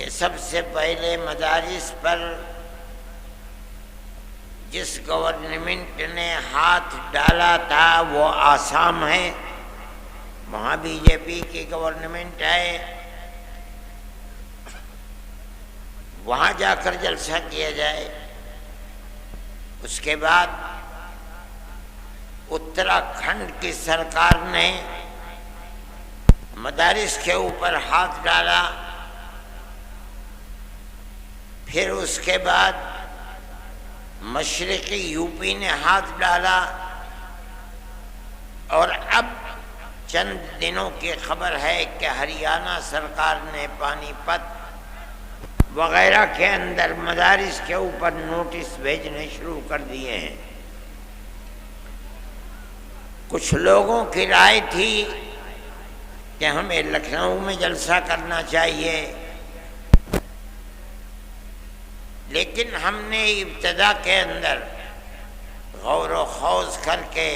کہ سب سے پہلے مدارس پر جس گورنمنٹ نے ہاتھ ڈالا تھا وہ آسام ہے، وہاں بی جے پی کی گورنمنٹ ہے، وہاں جا کر جلسہ کیا جائے۔ اس کے بعد اتراکھنڈ کی سرکار نے مدارس کے اوپر ہاتھ ڈالا، پھر اس کے بعد مشرقی یو پی نے ہاتھ ڈالا، اور اب چند دنوں کی خبر ہے کہ ہریانہ سرکار نے پانی پت وغیرہ کے اندر مدارس کے اوپر نوٹس بھیجنے شروع کر دیے ہیں۔ کچھ لوگوں کی رائے تھی کہ ہمیں لکھنؤ میں جلسہ کرنا چاہیے، لیکن ہم نے ابتدا کے اندر غور و خوض کر کے،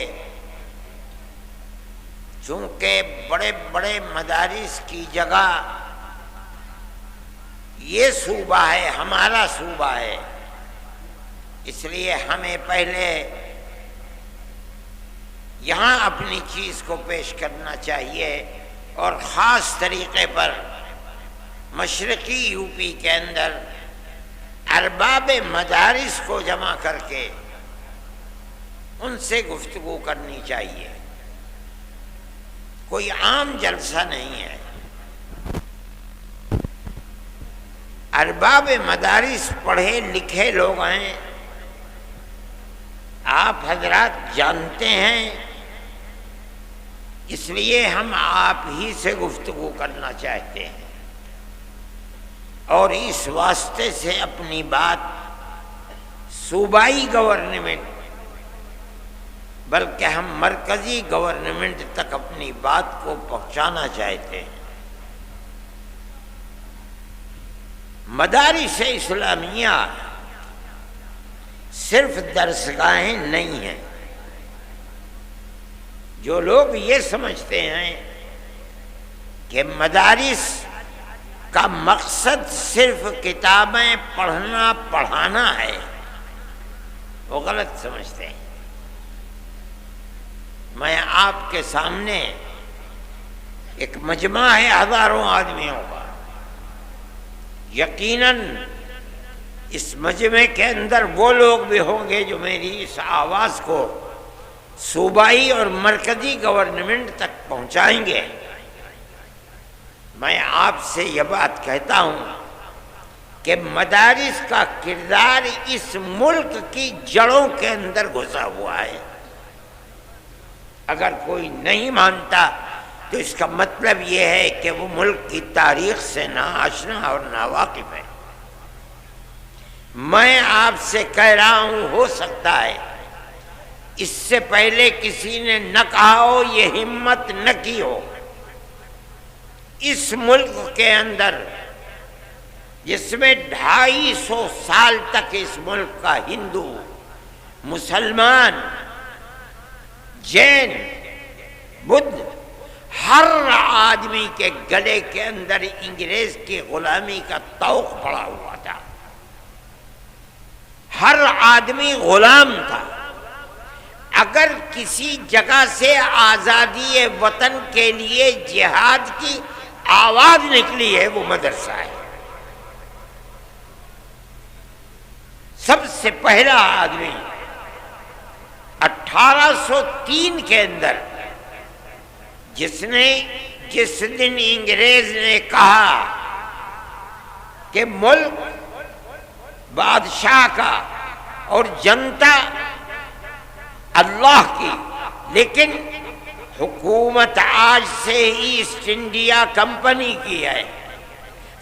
چونکہ بڑے بڑے مدارس کی جگہ یہ صوبہ ہے، ہمارا صوبہ ہے، اس لیے ہمیں پہلے یہاں اپنی چیز کو پیش کرنا چاہیے، اور خاص طریقے پر مشرقی یو پی کے اندر ارباب مدارس کو جمع کر کے ان سے گفتگو کرنی چاہیے۔ کوئی عام جلسہ نہیں ہے۔ ارباب مدارس پڑھے لکھے لوگ ہیں، آپ حضرات جانتے ہیں، اس لیے ہم آپ ہی سے گفتگو کرنا چاہتے ہیں، اور اس واسطے سے اپنی بات صوبائی گورنمنٹ بلکہ ہم مرکزی گورنمنٹ تک اپنی بات کو پہنچانا چاہتے ہیں۔ مدارس اسلامیہ صرف درسگاہیں نہیں ہیں۔ جو لوگ یہ سمجھتے ہیں کہ مدارس کا مقصد صرف کتابیں پڑھنا پڑھانا ہے، وہ غلط سمجھتے ہیں۔ میں آپ کے سامنے ایک مجمع ہے ہزاروں آدمیوں کا، یقیناً اس مجمع کے اندر وہ لوگ بھی ہوں گے جو میری اس آواز کو صوبائی اور مرکزی گورنمنٹ تک پہنچائیں گے۔ میں آپ سے یہ بات کہتا ہوں کہ مدارس کا کردار اس ملک کی جڑوں کے اندر گھسا ہوا ہے۔ اگر کوئی نہیں مانتا تو اس کا مطلب یہ ہے کہ وہ ملک کی تاریخ سے ناآشنا اور ناواقف ہے۔ میں آپ سے کہہ رہا ہوں، ہو سکتا ہے اس سے پہلے کسی نے نہ کہا ہو، یہ ہمت نہ کی ہو۔ اس ملک کے اندر جس میں 250 سال تک اس ملک کا ہندو، مسلمان، جین، بدھ، ہر آدمی کے گلے کے اندر انگریز کی غلامی کا طوق پڑا ہوا تھا۔ ہر آدمی غلام تھا۔ اگر کسی جگہ سے آزادی وطن کے لیے جہاد کی آواز نکلی ہے وہ مدرسہ ہے۔ سب سے پہلا آدمی 1803 کے اندر جس دن انگریز نے کہا کہ ملک بادشاہ کا اور جنتا اللہ کی، لیکن حکومت آج سے ایسٹ انڈیا کمپنی کی ہے،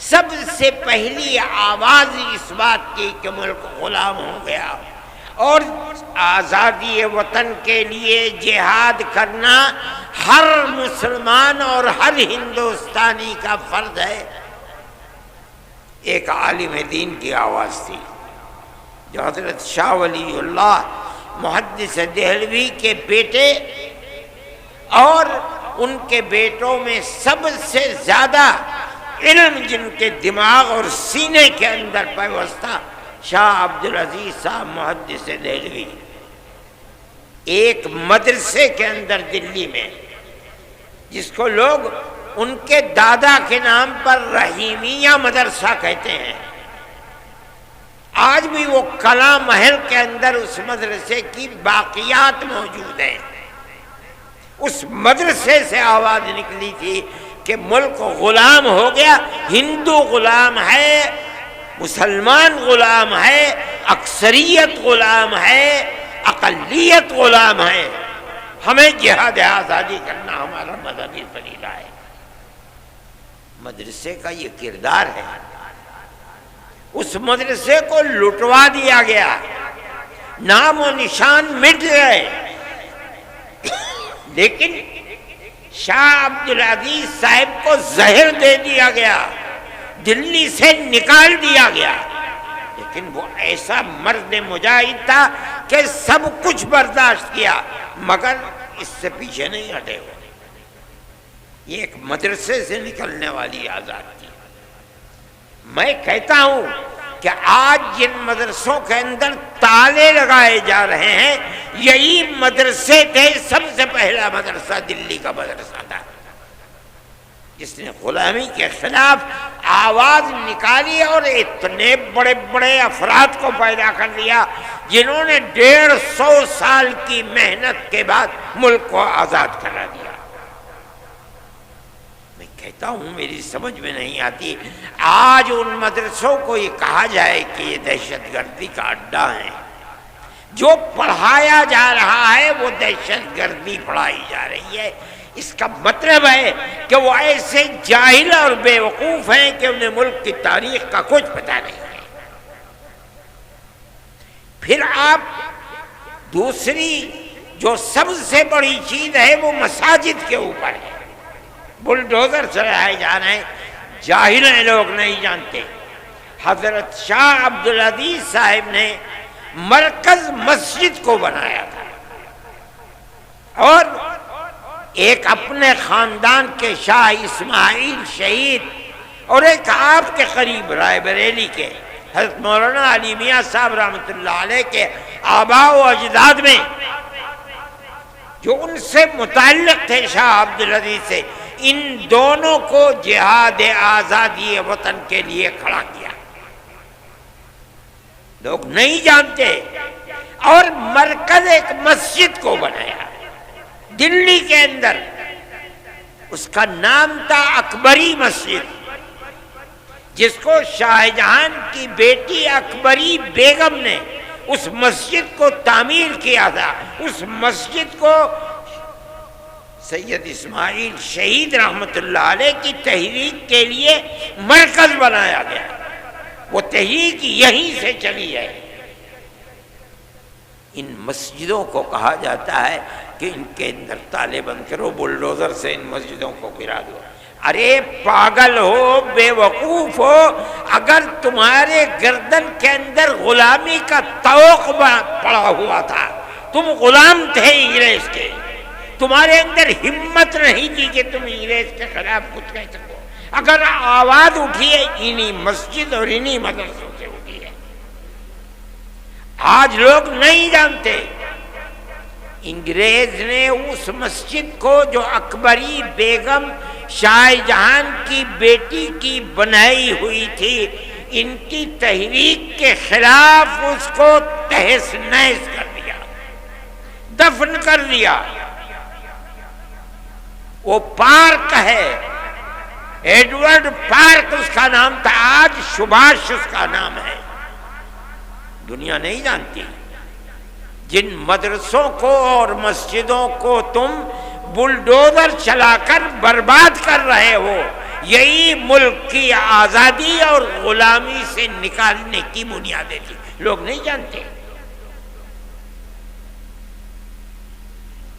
سب سے پہلی آواز اس بات کی کہ ملک غلام ہو گیا، اور آزادی وطن کے لیے جہاد کرنا ہر مسلمان اور ہر ہندوستانی کا فرض ہے۔ ایک عالم دین کی آواز تھی جو حضرت شاہ ولی اللہ محدث دہلوی کے بیٹے اور ان کے بیٹوں میں سب سے زیادہ علم جن کے دماغ اور سینے کے اندر پیوستہ، شاہ عبدالعزیز صاحب محدث دہلوی، ایک مدرسے کے اندر دلی میں، جس کو لوگ ان کے دادا کے نام پر رحیمیہ مدرسہ کہتے ہیں، آج بھی وہ کلا محل کے اندر اس مدرسے کی باقیات موجود ہیں۔ اس مدرسے سے آواز نکلی تھی کہ ملک غلام ہو گیا، ہندو غلام ہے، مسلمان غلام ہے، اکثریت غلام ہے، اقلیت غلام ہے، ہمیں جہاد آزادی کرنا ہمارا مذہبی فریضہ ہے۔ مدرسے کا یہ کردار ہے۔ اس مدرسے کو لٹوا دیا گیا، نام و نشان مٹ گئے، لیکن شاہ عبدالعزیز صاحب کو زہر دے دیا گیا، دلی سے نکال دیا گیا، لیکن وہ ایسا مرد مجاہد تھا کہ سب کچھ برداشت کیا مگر اس سے پیچھے نہیں ہٹے ہوئے۔ یہ ایک مدرسے سے نکلنے والی آزاد تھی۔ میں کہتا ہوں کہ آج جن مدرسوں کے اندر تالے لگائے جا رہے ہیں، یہی مدرسے تھے۔ سب سے پہلا مدرسہ دلی کا مدرسہ تھا جس نے غلامی کے خلاف آواز نکالی اور اتنے بڑے بڑے افراد کو پیدا کر دیا جنہوں نے 150 سال کی محنت کے بعد ملک کو آزاد کرا دیا۔ کہتا ہوں میری سمجھ میں نہیں آتی آج ان مدرسوں کو یہ کہا جائے کہ یہ دہشت گردی کا اڈا ہے۔ جو پڑھایا جا رہا ہے وہ دہشت گردی پڑھائی جا رہی ہے۔ اس کا مطلب ہے کہ وہ ایسے جاہل اور بے وقوف ہیں کہ انہیں ملک کی تاریخ کا کچھ پتہ نہیں ہے۔ پھر آپ دوسری جو سب سے بڑی چیز ہے وہ مساجد کے اوپر ہے، بلڈوزر چلائے جا رہے ہیں، جاہل ہیں، لوگ نہیں جانتے۔ حضرت شاہ عبدالعزیز صاحب نے مرکز مسجد کو بنایا تھا اور ایک اپنے خاندان کے شاہ اسماعیل شہید اور ایک آپ کے قریب رائے بریلی کے حضرت مولانا علی میاں صاحب رحمۃ اللہ علیہ کے آباء و اجداد میں جو ان سے متعلق تھے شاہ عبدالعزیز سے، ان دونوں کو جہاد آزادی وطن کے لیے کھڑا کیا۔ لوگ نہیں جانتے، اور مرکز ایک مسجد کو بنایا دلی کے اندر، اس کا نام تھا اکبری مسجد، جس کو شاہ جہاں کی بیٹی اکبری بیگم نے اس مسجد کو تعمیر کیا تھا۔ اس مسجد کو سید اسماعیل شہید رحمت اللہ علیہ کی تحریک کے لیے مرکز بنایا گیا۔ وہ تحریک یہیں سے چلی ہے۔ ان مسجدوں کو کہا جاتا ہے کہ ان کے اندر تالے بند کرو، بلڈوزر سے ان مسجدوں کو گرا دو۔ ارے پاگل ہو، بے وقوف ہو، اگر تمہارے گردن کے اندر غلامی کا طوق پڑا ہوا تھا، تم غلام تھے انگریز کے، تمہارے اندر ہمت نہیں تھی کہ تم انگریز کے خلاف کچھ کہہ سکو، اگر آواز اٹھی ہے انہی مسجد اور انہی مدرسوں سے اٹھی ہے۔ آج لوگ نہیں جانتے انگریز نے اس مسجد کو جو اکبری بیگم شاہ جہاں کی بیٹی کی بنائی ہوئی تھی، ان کی تحریک کے خلاف اس کو تہس نہس کر دیا، دفن کر دیا۔ وہ پارک ہے، ایڈورڈ پارک اس کا نام تھا، آج سبھاش اس کا نام ہے۔ دنیا نہیں جانتی جن مدرسوں کو اور مسجدوں کو تم بلڈوزر چلا کر برباد کر رہے ہو، یہی ملک کی آزادی اور غلامی سے نکالنے کی بنیادیں تھی، لوگ نہیں جانتے۔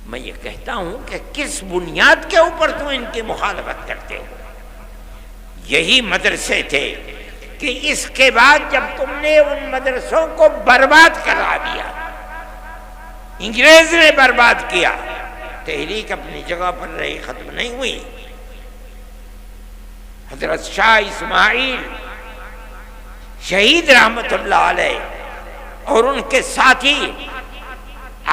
میں یہ کہتا ہوں کہ کس بنیاد کے اوپر تم ان کی مخالفت کرتے ہو؟ یہی مدرسے تھے کہ اس کے بعد جب تم نے ان مدرسوں کو برباد کرا دیا، انگریز نے برباد کیا، تحریک اپنی جگہ پر رہی، ختم نہیں ہوئی۔ حضرت شاہ اسماعیل شہید رحمت اللہ علیہ اور ان کے ساتھی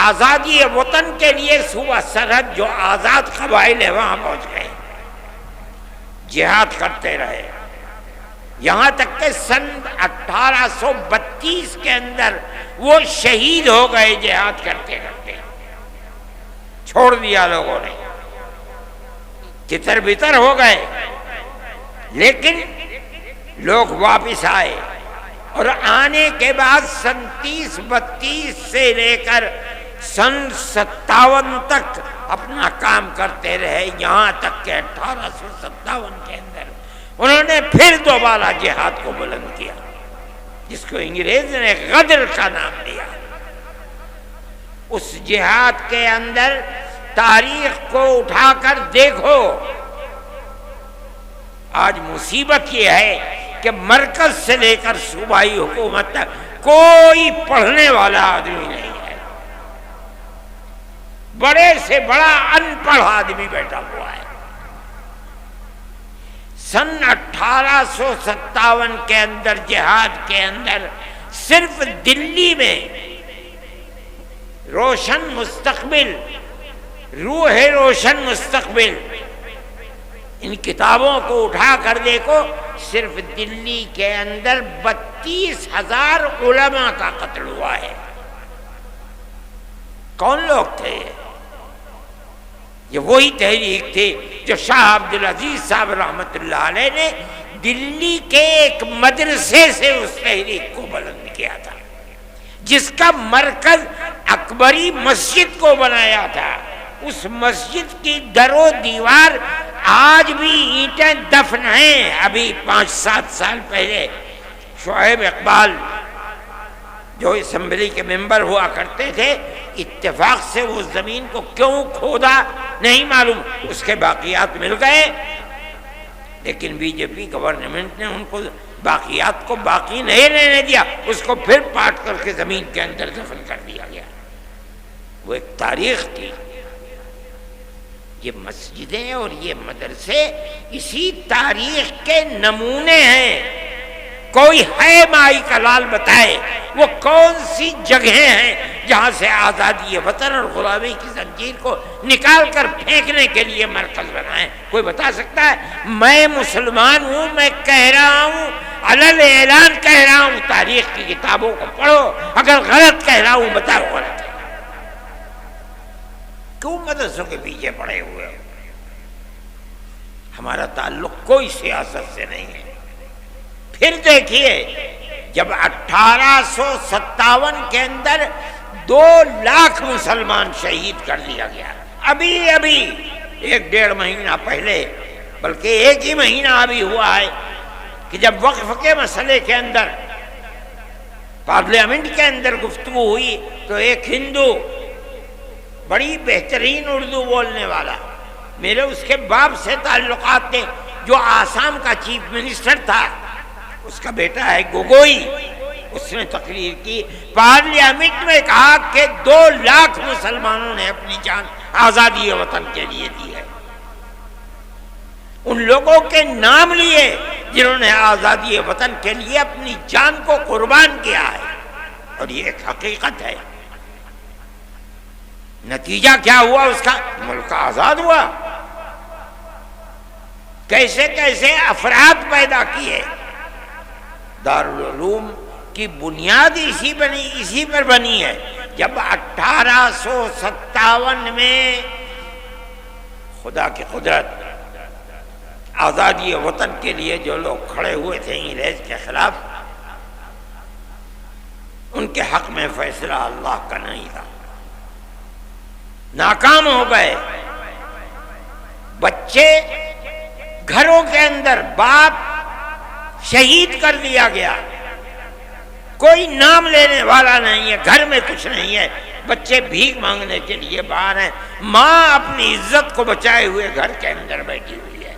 آزادی وطن کے لیے صوبہ سرحد جو آزاد قبائل ہیں وہاں پہنچ گئے، جہاد کرتے رہے، یہاں تک کہ سن 1832 کے اندر وہ شہید ہو گئے جہاد کرتے کرتے، چھوڑ دیا لوگوں نے، تتر بتر ہو گئے، لیکن لوگ واپس آئے، اور آنے کے بعد سن 30-32 سے لے کر سن 57 تک اپنا کام کرتے رہے، یہاں تک کہ 1857 کے اندر انہوں نے پھر دوبارہ جہاد کو بلند کیا، جس کو انگریز نے غدر کا نام دیا۔ اس جہاد کے اندر تاریخ کو اٹھا کر دیکھو، آج مصیبت یہ ہے کہ مرکز سے لے کر صوبائی حکومت تک کوئی پڑھنے والا آدمی نہیں ہے، بڑے سے بڑا ان پڑھ آدمی بیٹھا ہوا ہے۔ سن 1857 کے اندر جہاد کے اندر صرف دلی میں روشن مستقبل، روح روشن مستقبل، ان کتابوں کو اٹھا کر دیکھو، صرف دلی کے اندر 32,000 علماء کا قتل ہوا ہے۔ کون لوگ تھے یہ وہی تحریک تھی جو شاہ عبدالعزیز صاحب رحمت اللہ علیہ نے دلی کے ایک مدرسے سے اس تحریک کو بلند کیا تھا، جس کا مرکز اکبری مسجد کو بنایا تھا۔ اس مسجد کی در و دیوار آج بھی اینٹیں دفن ہیں۔ ابھی 5-7 سال پہلے شعیب اقبال جو اسمبلی کے ممبر ہوا کرتے تھے، اتفاق سے وہ زمین کو کیوں کھودا نہیں معلوم، اس کے باقیات مل گئے، لیکن بی جے پی گورنمنٹ نے ان کو باقیات کو باقی نہیں رہنے دیا، اس کو پھر پاٹ کر کے زمین کے اندر دفن کر دیا گیا۔ وہ ایک تاریخ تھی۔ یہ مسجدیں اور یہ مدرسے اسی تاریخ کے نمونے ہیں۔ کوئی ہے مائی کا لال بتائے وہ کون سی جگہیں ہیں جہاں سے آزادی وطن اور غلامی کی زنجیر کو نکال کر پھینکنے کے لیے مرکز بنائیں؟ کوئی بتا سکتا ہے؟ میں مسلمان ہوں، میں کہہ رہا ہوں، علل اعلان کہہ رہا ہوں، تاریخ کی کتابوں کو پڑھو، اگر غلط کہہ رہا ہوں بتاؤ غلط ہے۔ کیوں مدرسوں کے پیچھے پڑے ہوئے؟ ہمارا تعلق کوئی سیاست سے نہیں ہے۔ پھر دیکھیے، جب 1857 کے اندر 2 لاکھ مسلمان شہید کر دیا گیا، ابھی 1-1.5 مہینہ پہلے، بلکہ 1 ہی مہینہ ابھی ہوا ہے کہ جب وقف کے مسئلے کے اندر پارلیمنٹ کے اندر گفتگو ہوئی تو ایک ہندو بڑی بہترین اردو بولنے والا، میرے اس کے باپ سے تعلقات تھے، جو آسام کا چیف منسٹر تھا، اس کا بیٹا ہے گوگوئی، اس نے تقریر کی، پارلیمنٹ میں کہا کہ 2 لاکھ مسلمانوں نے اپنی جان آزادی وطن کے لیے دی ہے۔ ان لوگوں کے نام لیے جنہوں نے آزادی وطن کے لیے اپنی جان کو قربان کیا ہے، اور یہ ایک حقیقت ہے۔ نتیجہ کیا ہوا اس کا؟ ملک آزاد ہوا۔ کیسے کیسے افراد پیدا کیے۔ دارالعلوم کی بنیاد اسی پر بنی ہے۔ جب 1857 میں خدا کی قدرت، آزادی وطن کے لیے جو لوگ کھڑے ہوئے تھے انگریز کے خلاف، ان کے حق میں فیصلہ اللہ کا نہیں تھا، ناکام ہو گئے۔ بچے گھروں کے اندر، باپ شہید کر دیا گیا، کوئی نام لینے والا نہیں ہے، گھر میں کچھ نہیں ہے، بچے بھیک مانگنے کے لیے باہر ہیں، ماں اپنی عزت کو بچائے ہوئے گھر کے اندر بیٹھی ہوئی ہے۔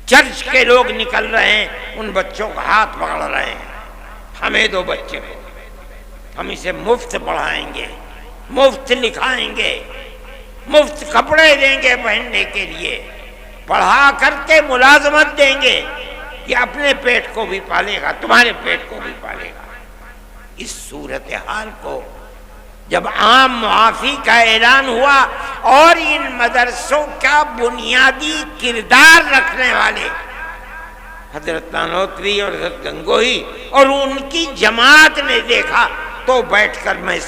چرچ کے لوگ نکل رہے ہیں، ان بچوں کا ہاتھ پکڑ رہے ہیں، ہمیں دو بچے کو، ہم اسے مفت پڑھائیں گے، مفت لکھائیں گے، مفت کپڑے دیں گے پہننے کے لیے، پڑھا کر کے ملازمت دیں گے کہ اپنے پیٹ کو بھی پالے گا، تمہارے پیٹ کو بھی پالے گا۔ اس صورتحال کو جب عام معافی کا اعلان ہوا اور ان مدرسوں کا بنیادی کردار رکھنے والے حضرت نانوتوی اور حضرت گنگوہی اور ان کی جماعت نے دیکھا تو بیٹھ کر میں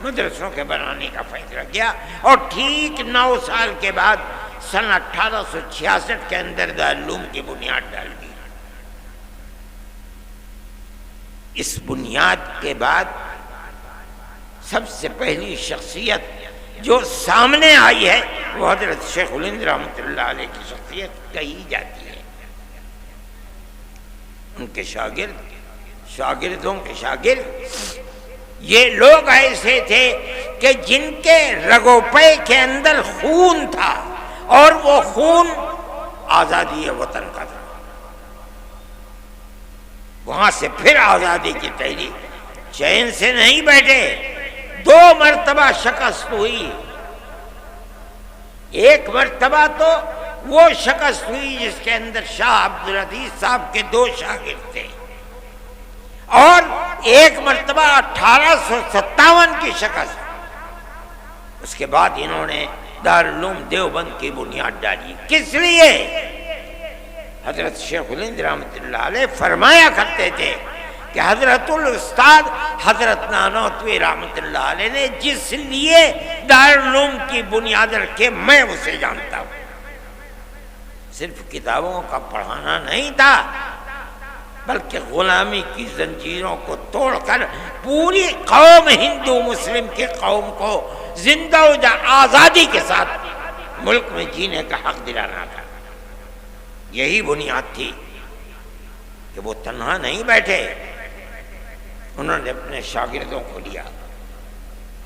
مدرسوں کے بنانے کا فیصلہ کیا، اور ٹھیک 9 سال کے بعد سن 1866 کے اندر دارالعلوم کی بنیاد ڈال دی۔ اس بنیاد کے بعد سب سے پہلی شخصیت جو سامنے آئی ہے وہ حضرت شیخ الہند رحمۃ اللہ علیہ کی شخصیت کہی جاتی ہے۔ ان کے شاگردوں کے شاگرد یہ لوگ ایسے تھے کہ جن کے رگو پے کے اندر خون تھا، اور وہ خون آزادی وطن کا تھا۔ وہاں سے پھر آزادی کی تحریک، چین سے نہیں بیٹھے، 2 مرتبہ شکست ہوئی۔ ایک مرتبہ تو وہ شکست ہوئی جس کے اندر شاہ عبدالعزیز صاحب کے 2 شاگرد تھے، اور ایک مرتبہ 1857 کی شکست۔ اس کے بعد انہوں نے دارالعلوم دیوبند کی بنیاد ڈالی۔ کس لیے؟ حضرت شیخ الہند رحمۃ اللہ علیہ فرمایا کرتے تھے کہ حضرت الاستاد حضرت نانوتوی رحمۃ اللہ علیہ نے جس لیے دارالعلوم کی بنیاد رکھے میں اسے جانتا ہوں۔ صرف کتابوں کا پڑھانا نہیں تھا، بلکہ غلامی کی زنجیروں کو توڑ کر پوری قوم ہندو مسلم کی قوم کو زندہ و آزادی کے ساتھ ملک میں جینے کا حق دلانا تھا۔ یہی بنیاد تھی کہ وہ تنہا نہیں بیٹھے، انہوں نے اپنے شاگردوں کو لیا۔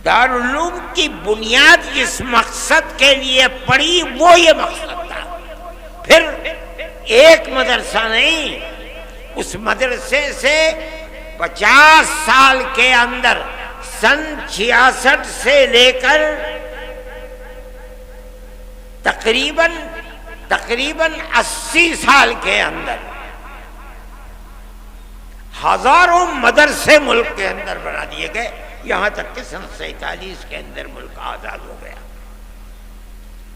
دارالعلوم کی بنیاد جس مقصد کے لیے پڑی وہ یہ مقصد تھا۔ پھر ایک مدرسہ نہیں، اس مدرسے سے 50 سال کے اندر سن 66 سے لے کر تقریباً 80 سال کے اندر ہزاروں مدرسے ملک کے اندر بنا دیے گئے، یہاں تک کہ سن 47 کے اندر ملک آزاد ہو گیا۔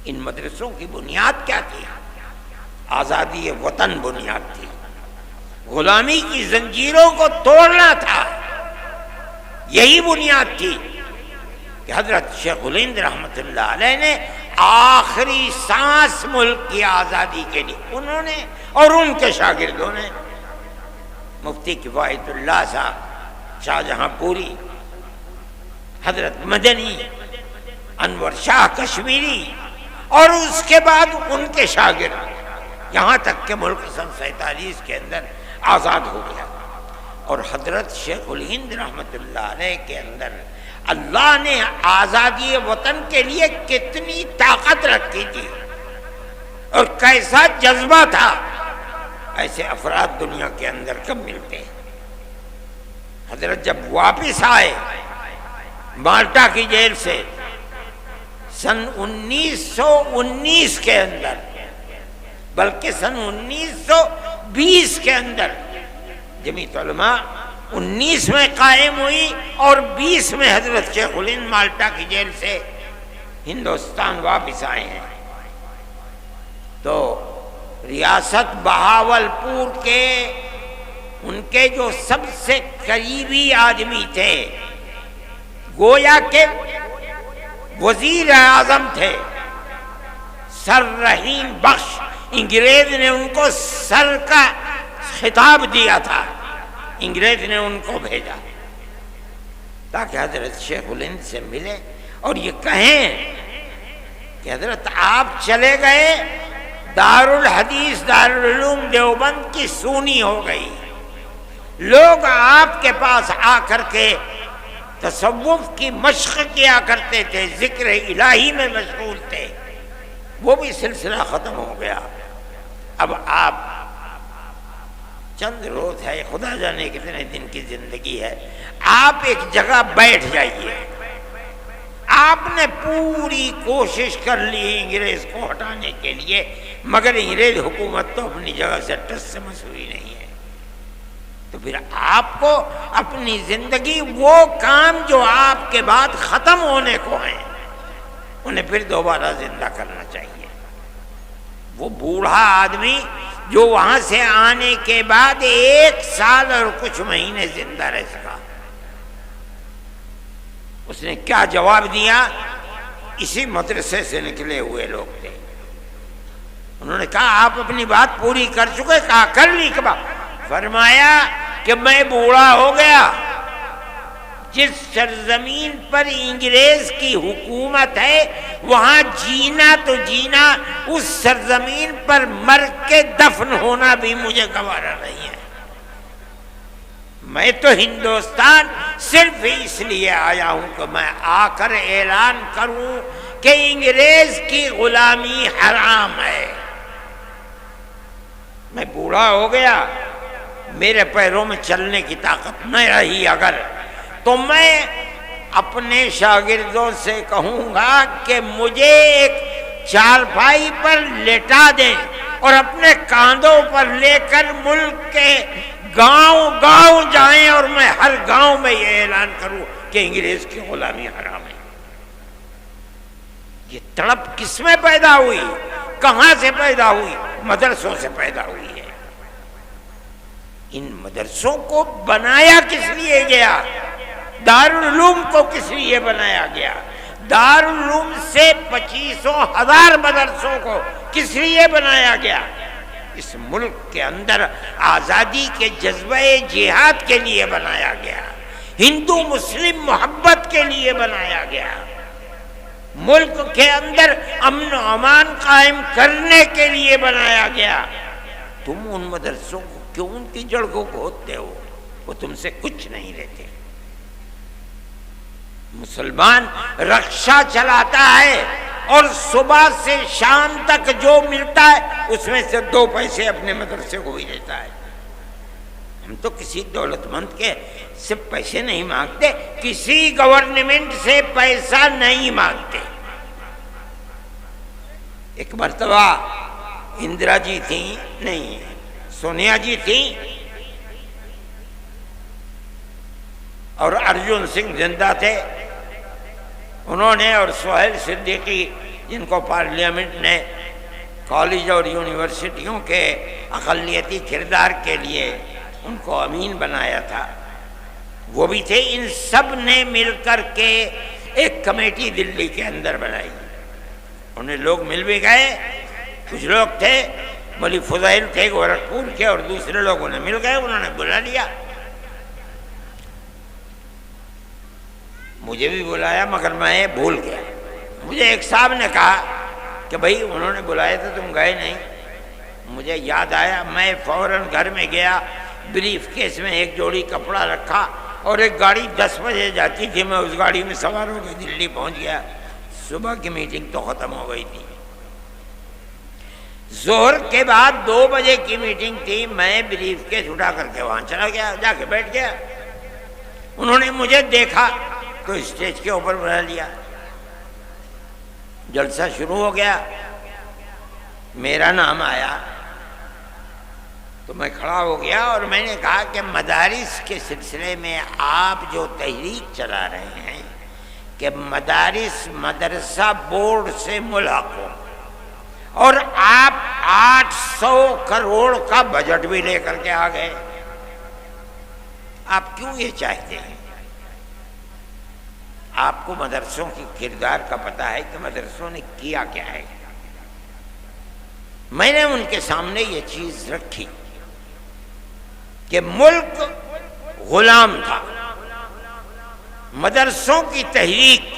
ان مدرسوں کی بنیاد کیا تھی؟ آزادی وطن بنیاد تھی، غلامی کی زنجیروں کو توڑنا تھا، یہی بنیاد تھی کہ حضرت شیخ الہند رحمۃ اللہ علیہ نے آخری سانس ملک کی آزادی کے لیے انہوں نے اور ان کے شاگردوں نے، مفتی کفایت اللہ صاحب، شاہ جہاں پوری، حضرت مدنی، انور شاہ کشمیری، اور اس کے بعد ان کے شاگرد، یہاں تک کہ ملک سن 47 کے اندر آزاد ہو گیا۔ اور حضرت شیخ الہند رحمۃ اللہ علیہ کے اندر اللہ نے آزادی وطن کے لیے کتنی طاقت رکھی تھی اور کیسا جذبہ تھا، ایسے افراد دنیا کے اندر کم ملتے ہیں۔ حضرت جب واپس آئے مالٹا کی جیل سے سن 1919 کے اندر، بلکہ سن 1920 کے اندر، جمعیت علماء 19 میں قائم ہوئی اور 20 میں حضرت شیخ الہند مالٹا کی جیل سے ہندوستان واپس آئے ہیں، تو ریاست بہاولپور کے ان کے جو سب سے قریبی آدمی تھے، گویا کہ وزیر اعظم تھے سر رحیم بخش، انگریز نے ان کو سر کا خطاب دیا تھا، انگریز نے ان کو بھیجا تاکہ حضرت شیخ الہند سے ملے اور یہ کہیں کہ حضرت آپ چلے گئے، دارالحدیث دارالعلوم دیوبند کی سونی ہو گئی، لوگ آپ کے پاس آ کر کے تصوف کی مشق کیا کرتے تھے، ذکر الہی میں مشغول تھے، وہ بھی سلسلہ ختم ہو گیا۔ اب آپ چند روز ہے، خدا جانے کتنے دن کی زندگی ہے، آپ ایک جگہ بیٹھ جائیے، آپ نے پوری کوشش کر لی انگریز کو ہٹانے کے لیے، مگر انگریز حکومت تو اپنی جگہ سے ٹس سے مس ہوئی نہیں ہے۔ تو پھر آپ کو اپنی زندگی، وہ کام جو آپ کے بعد ختم ہونے کو ہیں، انہیں پھر دوبارہ زندہ کرنا چاہیے۔ وہ بوڑھا آدمی جو وہاں سے آنے کے بعد 1 سال اور کچھ مہینے زندہ رہ سکا، اس نے کیا جواب دیا؟ اسی مدرسے سے نکلے ہوئے لوگ تھے، انہوں نے کہا آپ اپنی بات پوری کر چکے؟ کہا کر لی کب؟ فرمایا کہ میں بوڑھا ہو گیا، جس سرزمین پر انگریز کی حکومت ہے وہاں جینا تو جینا، اس سرزمین پر مر کے دفن ہونا بھی مجھے گوارا نہیں ہے۔ میں تو ہندوستان صرف اس لیے آیا ہوں کہ میں آ کر اعلان کروں کہ انگریز کی غلامی حرام ہے۔ میں بوڑھا ہو گیا، میرے پیروں میں چلنے کی طاقت نہ رہی اگر، تو میں اپنے شاگردوں سے کہوں گا کہ مجھے ایک چارپائی پر لٹا دیں اور اپنے کاندھوں پر لے کر ملک کے گاؤں گاؤں جائیں اور میں ہر گاؤں میں یہ اعلان کروں کہ انگریز کی غلامی حرام ہے۔ یہ تڑپ کس میں پیدا ہوئی؟ کہاں سے پیدا ہوئی؟ مدرسوں سے پیدا ہوئی ہے۔ ان مدرسوں کو بنایا کس لیے گیا؟ دارالعلوم کو کس لیے بنایا گیا؟ دارالعلوم سے 25,000 مدرسوں کو کس لیے بنایا گیا؟ اس ملک کے اندر آزادی کے جذبہ جہاد کے لیے بنایا گیا، ہندو مسلم محبت کے لیے بنایا گیا، ملک کے اندر امن و امان قائم کرنے کے لیے بنایا گیا۔ تم ان مدرسوں کو کیوں ان کی جڑ کو کھودتے ہو؟ وہ تم سے کچھ نہیں لیتے۔ مسلمان رکشہ چلاتا ہے اور صبح سے شام تک جو ملتا ہے اس میں سے 2 پیسے اپنے مدرسے کو ہی دیتا ہے۔ ہم تو کسی دولت مند کے سے پیسے نہیں مانگتے، کسی گورنمنٹ سے پیسہ نہیں مانگتے۔ ایک مرتبہ اندرا جی تھیں، نہیں سونیا جی تھیں، اور ارجن سنگھ زندہ تھے، انہوں نے اور سہیل صدیقی، جن کو پارلیمنٹ نے کالج اور یونیورسٹیوں کے اقلیتی کردار کے لیے ان کو امین بنایا تھا، وہ بھی تھے۔ ان سب نے مل کر کے ایک کمیٹی دلی کے اندر بنائی، انہیں لوگ مل بھی گئے، کچھ لوگ تھے، مولوی فضائل تھے گورکھپور کے، اور دوسرے لوگوں نے مل گئے، انہوں نے بلا لیا، مجھے بھی بلایا، مگر میں بھول گیا۔ مجھے ایک صاحب نے کہا کہ بھائی انہوں نے بلایا تو تم گئے نہیں۔ مجھے یاد آیا، میں فوراً گھر میں گیا، بریف کیس میں ایک جوڑی کپڑا رکھا، اور ایک گاڑی 10 بجے جاتی تھی، میں اس گاڑی میں سوار ہو کے دلی پہنچ گیا۔ صبح کی میٹنگ تو ختم ہو گئی تھی، ظہر کے بعد 2 بجے کی میٹنگ تھی، میں بریف کیس اٹھا کر کے وہاں چلا گیا، جا کے بیٹھ گیا۔ انہوں نے مجھے دیکھا تو اسٹیج کے اوپر بلا لیا، جلسہ شروع ہو گیا، میرا نام آیا تو میں کھڑا ہو گیا، اور میں نے کہا کہ مدارس کے سلسلے میں آپ جو تحریک چلا رہے ہیں کہ مدارس مدرسہ بورڈ سے ملحق ہو، اور آپ 800 کروڑ کا بجٹ بھی لے کر کے آ گئے، آپ کیوں یہ چاہتے ہیں؟ آپ کو مدرسوں کی کردار کا پتہ ہے کہ مدرسوں نے کیا کیا ہے؟ میں نے ان کے سامنے یہ چیز رکھی کہ ملک غلام تھا، مدرسوں کی تحریک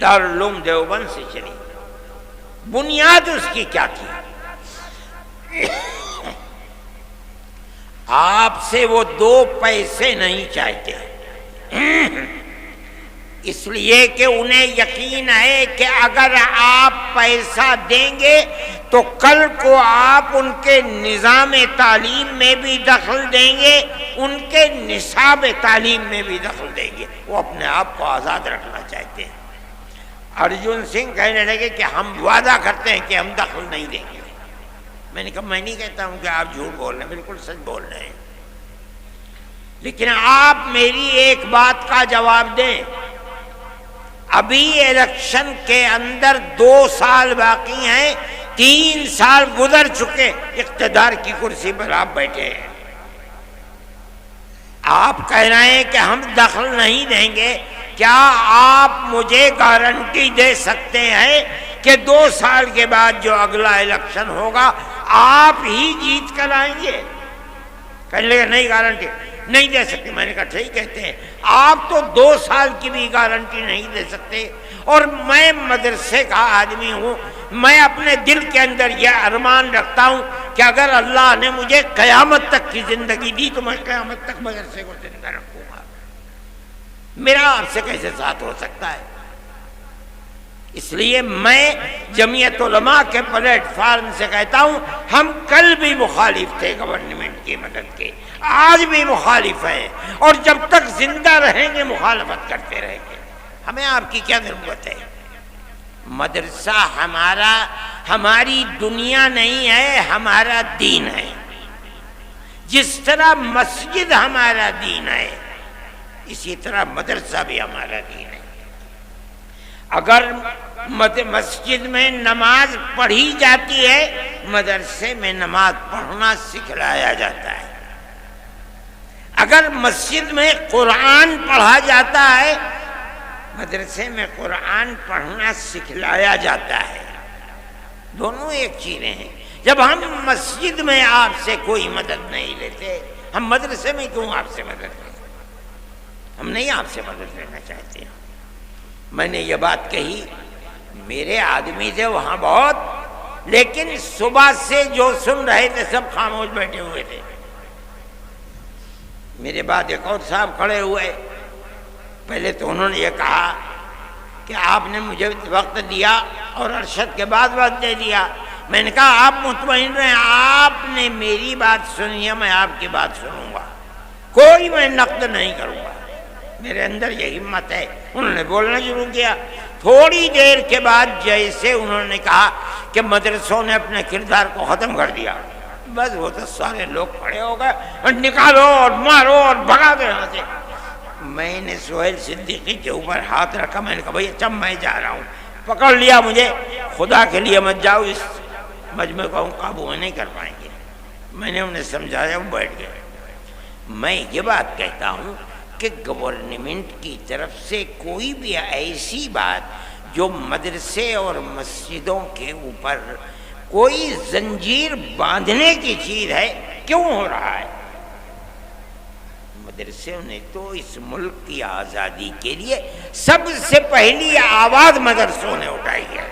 دارالعلوم دیوبند سے چلی، بنیاد اس کی کیا تھی؟ آپ سے وہ 2 پیسے نہیں چاہتے، اس لیے کہ انہیں یقین ہے کہ اگر آپ پیسہ دیں گے تو کل کو آپ ان کے نظام تعلیم میں بھی دخل دیں گے، ان کے نصاب تعلیم میں بھی دخل دیں گے۔ وہ اپنے آپ کو آزاد رکھنا چاہتے ہیں۔ ارجن سنگھ کہنے لگے کہ ہم وعدہ کرتے ہیں کہ ہم دخل نہیں دیں گے۔ میں نے کہا میں نہیں کہتا ہوں کہ آپ جھوٹ بول رہے ہیں، بالکل سچ بول رہے ہیں، لیکن آپ میری ایک بات کا جواب دیں، ابھی الیکشن کے اندر 2 سال باقی ہیں، 3 سال گزر چکے، اقتدار کی کرسی پر آپ بیٹھے ہیں، آپ کہہ رہے ہیں کہ ہم دخل نہیں دیں گے، کیا آپ مجھے گارنٹی دے سکتے ہیں کہ 2 سال کے بعد جو اگلا الیکشن ہوگا آپ ہی جیت کر آئیں گے؟ کہنے لگے نہیں گارنٹی نہیں دے سکتے۔ میں نے کہا ٹھیک کہتے ہیں، آپ تو 2 سال کی بھی گارنٹی نہیں دے سکتے، اور میں مدرسے کا آدمی ہوں، میں اپنے دل کے اندر یہ ارمان رکھتا ہوں کہ اگر اللہ نے مجھے قیامت تک کی زندگی دی تو میں قیامت تک مدرسے کو زندہ رکھوں گا، میرا آپ سے کیسے ساتھ ہو سکتا ہے؟ اس لیے میں جمعیت علماء کے پلیٹ فارم سے کہتا ہوں، ہم کل بھی مخالف تھے گورنمنٹ کی مدد کے، آج بھی مخالف ہیں، اور جب تک زندہ رہیں گے مخالفت کرتے رہیں گے۔ ہمیں آپ کی کیا ضرورت ہے؟ مدرسہ ہماری دنیا نہیں ہے، ہمارا دین ہے۔ جس طرح مسجد ہمارا دین ہے، اسی طرح مدرسہ بھی ہمارا دین ہے۔ اگر مسجد میں نماز پڑھی جاتی ہے، مدرسے میں نماز پڑھنا سکھلایا جاتا ہے۔ اگر مسجد میں قرآن پڑھا جاتا ہے، مدرسے میں قرآن پڑھنا سکھلایا جاتا ہے۔ دونوں ایک چیزیں ہیں۔ جب ہم مسجد میں آپ سے کوئی مدد نہیں لیتے، ہم مدرسے میں کیوں آپ سے مدد لیں؟ ہم نہیں آپ سے مدد لینا چاہتے ہیں۔ میں نے یہ بات کہی، میرے آدمی تھے وہاں بہت، لیکن صبح سے جو سن رہے تھے سب خاموش بیٹھے ہوئے تھے۔ میرے بعد ایک اور صاحب کھڑے ہوئے، پہلے تو انہوں نے یہ کہا کہ آپ نے مجھے وقت دیا اور ارشد کے بعد وقت دے دیا۔ میں نے کہا آپ مطمئن رہیں، آپ نے میری بات سنی ہے، میں آپ کی بات سنوں گا، کوئی میں نقد نہیں کروں گا، میرے اندر یہ ہمت ہے۔ انہوں نے بولنا شروع کیا، تھوڑی دیر کے بعد جیسے انہوں نے کہا کہ مدرسوں نے اپنے کردار کو ختم کر دیا، بس وہ تو سارے لوگ کھڑے ہو گئے اور نکالو اور مارو اور بھگا دو یہاں سے۔ میں نے سہیل صدیقی کے اوپر ہاتھ رکھا، میں نے کہا بھائی اچھا میں جا رہا ہوں، پکڑ لیا مجھے، خدا کے لیے مت جاؤ، اس مجمع کو ہم قابو میں نہیں کر پائیں گے۔ میں نے انہیں سمجھایا، وہ بیٹھ گئے۔ میں یہ بات کہتا ہوں کہ گورنمنٹ کی طرف سے کوئی بھی ایسی بات جو مدرسے اور مسجدوں کے اوپر کوئی زنجیر باندھنے کی چیز ہے، کیوں ہو رہا ہے؟ مدرسوں نے تو اس ملک کی آزادی کے لیے سب سے پہلی آواز مدرسوں نے اٹھائی ہے۔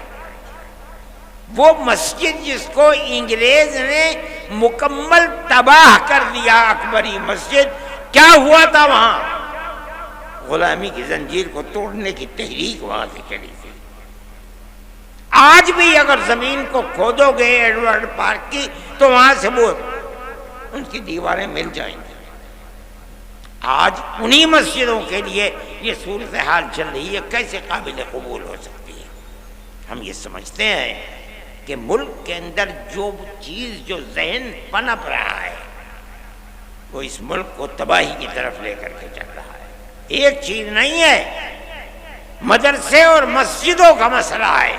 وہ مسجد جس کو انگریز نے مکمل تباہ کر دیا، اکبری مسجد، کیا ہوا تھا وہاں؟ غلامی کی زنجیر کو توڑنے کی تحریک وہاں سے چلی تھی۔ آج بھی اگر زمین کو کھودو گے ایڈورڈ پارک کی تو وہاں سے وہ ان کی دیواریں مل جائیں گی۔ آج انہی مسجدوں کے لیے یہ صورتحال چل رہی ہے، کیسے قابل قبول ہو سکتی ہے؟ ہم یہ سمجھتے ہیں کہ ملک کے اندر جو چیز جو ذہن پنپ رہا ہے وہ اس ملک کو تباہی کی طرف لے کر کے چل رہا ہے۔ ایک چیز نہیں ہے، مدرسے اور مسجدوں کا مسئلہ ہے۔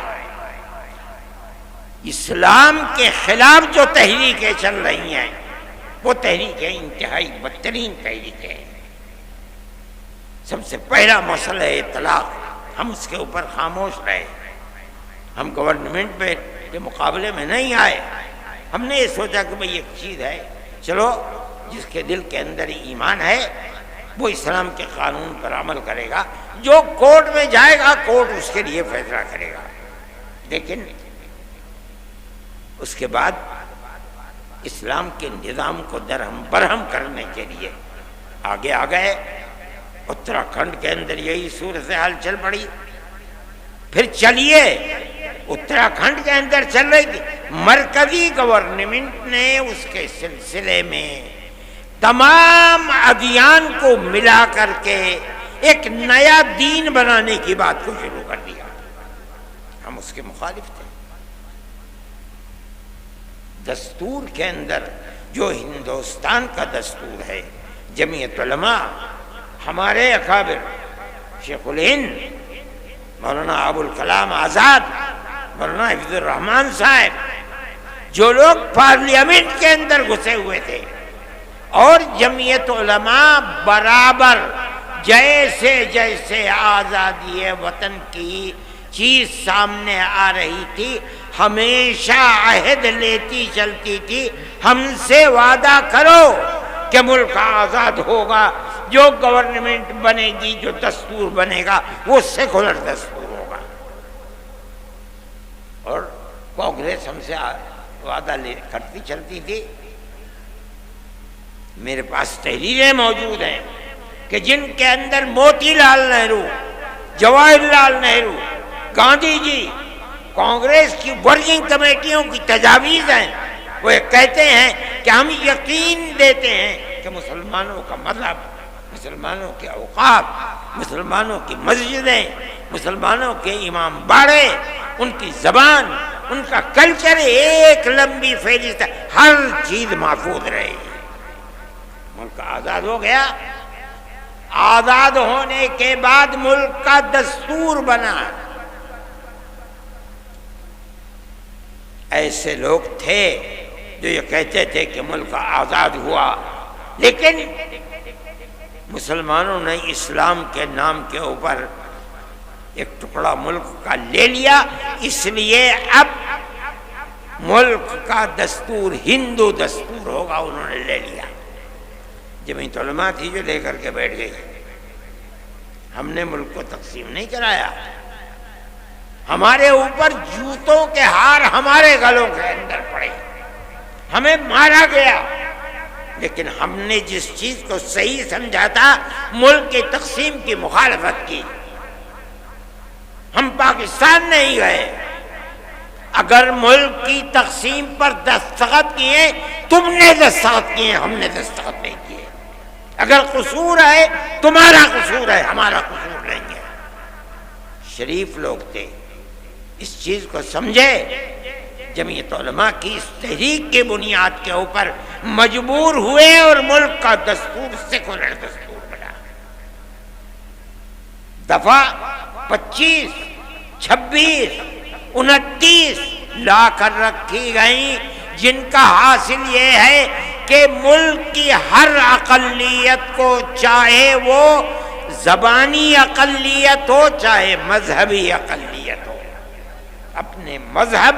اسلام کے خلاف جو تحریکیں چل رہی ہیں وہ تحریکیں انتہائی بدترین تحریکیں ہیں۔ سب سے پہلا مسئلہ ہے طلاق، ہم اس کے اوپر خاموش رہے، ہم گورنمنٹ کے مقابلے میں نہیں آئے۔ ہم نے یہ سوچا کہ بھئی ایک چیز ہے، چلو جس کے دل کے اندر ایمان ہے وہ اسلام کے قانون پر عمل کرے گا، جو کورٹ میں جائے گا کورٹ اس کے لیے فیصلہ کرے گا۔ لیکن اس کے بعد اسلام کے نظام کو درہم برہم کرنے کے لیے آگے آ گئے۔ اتراکھنڈ کے اندر یہی صورتحال چل پڑی۔ پھر چلیے اتراکھنڈ کے اندر چل رہی تھی، مرکزی گورنمنٹ نے اس کے سلسلے میں تمام ادیان کو ملا کر کے ایک نیا دین بنانے کی بات کو شروع کر دیا۔ اس کے مخالف تھے۔ دستور کے اندر جو ہندوستان کا دستور ہے، جمعیت علماء، ہمارے اکابر شیخ الہند مولانا ابوالکلام آزاد، مولانا حفیظ الرحمان صاحب، جو لوگ پارلیمنٹ کے اندر گھسے ہوئے تھے، اور جمعیت علماء برابر جیسے جیسے آزادی وطن کی چیز سامنے آ رہی تھی ہمیشہ عہد لیتی چلتی تھی، ہم سے وعدہ کرو کہ ملک آزاد ہوگا، جو گورنمنٹ بنے گی، جو دستور بنے گا وہ سیکولر دستور ہوگا۔ اور کانگریس ہم سے وعدہ کرتی چلتی تھی۔ میرے پاس تحریریں موجود ہیں کہ جن کے اندر موتی لال نہرو، جواہر لال نہرو، گاندھی جی، کانگریس کی ورکنگ کمیٹیوں کی تجاویز ہیں۔ وہ کہتے ہیں کہ ہم یقین دیتے ہیں کہ مسلمانوں کا مذہب، مسلمانوں کے اوقاف، مسلمانوں کی مسجدیں، مسلمانوں کے امام باڑے، ان کی زبان، ان کا کلچر، ایک لمبی فہرست، ہر چیز محفوظ رہے گی۔ ملک آزاد ہو گیا، آزاد ہونے کے بعد ملک کا دستور بنا۔ ایسے لوگ تھے جو یہ کہتے تھے کہ ملک آزاد ہوا، لیکن مسلمانوں نے اسلام کے نام کے اوپر ایک ٹکڑا ملک کا لے لیا، اس لیے اب ملک کا دستور ہندو دستور ہوگا، انہوں نے لے لیا۔ جمعیت علماء تھی جو لے کر کے بیٹھ گئی۔ ہم نے ملک کو تقسیم نہیں کرایا، ہمارے اوپر جوتوں کے ہار ہمارے گلوں کے اندر پڑے، ہمیں مارا گیا، لیکن ہم نے جس چیز کو صحیح سمجھا تھا، ملک کی تقسیم کی مخالفت کی۔ ہم پاکستان نہیں گئے، اگر ملک کی تقسیم پر دستخط کیے، تم نے دستخط کیے، ہم نے دستخط نہیں کیے۔ اگر قصور ہے تمہارا قصور ہے، ہمارا قصور نہیں ہے۔ شریف لوگ تھے، اس چیز کو سمجھے، جمعیت علماء کی اس تحریک کی بنیاد کے اوپر مجبور ہوئے اور ملک کا دستور سیکولر دستور بنا۔ دفعہ 25، 26، 29 لا کر رکھی گئیں، جن کا حاصل یہ ہے کہ ملک کی ہر اقلیت کو، چاہے وہ زبانی اقلیت ہو چاہے مذہبی اقلیت ہو، اپنے مذہب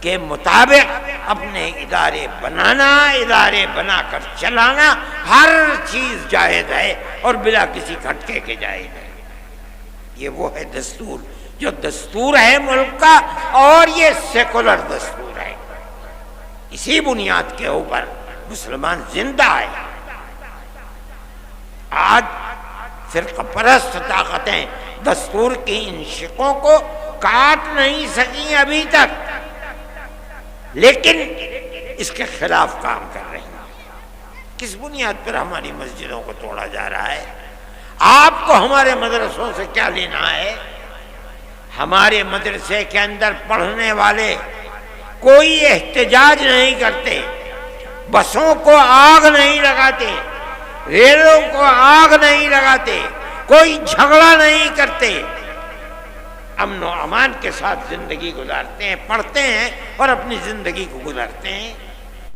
کے مطابق اپنے ادارے بنانا، ادارے بنا کر چلانا، ہر چیز جائز ہے اور بلا کسی کھٹکے کے جائز ہے۔ یہ وہ ہے دستور، جو دستور ہے ملک کا، اور یہ سیکولر دستور ہے۔ اسی بنیاد کے اوپر مسلمان زندہ ہے۔ آج فرقہ پرست طاقتیں دستور کی ان شقوں کو کاٹ نہیں سکیں ابھی تک، لیکن اس کے خلاف کام کر رہی ہیں۔ کس بنیاد پر ہماری مسجدوں کو توڑا جا رہا ہے؟ آپ کو ہمارے مدرسوں سے کیا لینا ہے؟ ہمارے مدرسے کے اندر پڑھنے والے کوئی احتجاج نہیں کرتے، بسوں کو آگ نہیں لگاتے، ریلوں کو آگ نہیں لگاتے، کوئی جھگڑا نہیں کرتے، امن و امان کے ساتھ زندگی گزارتے ہیں، پڑھتے ہیں اور اپنی زندگی کو گزارتے ہیں۔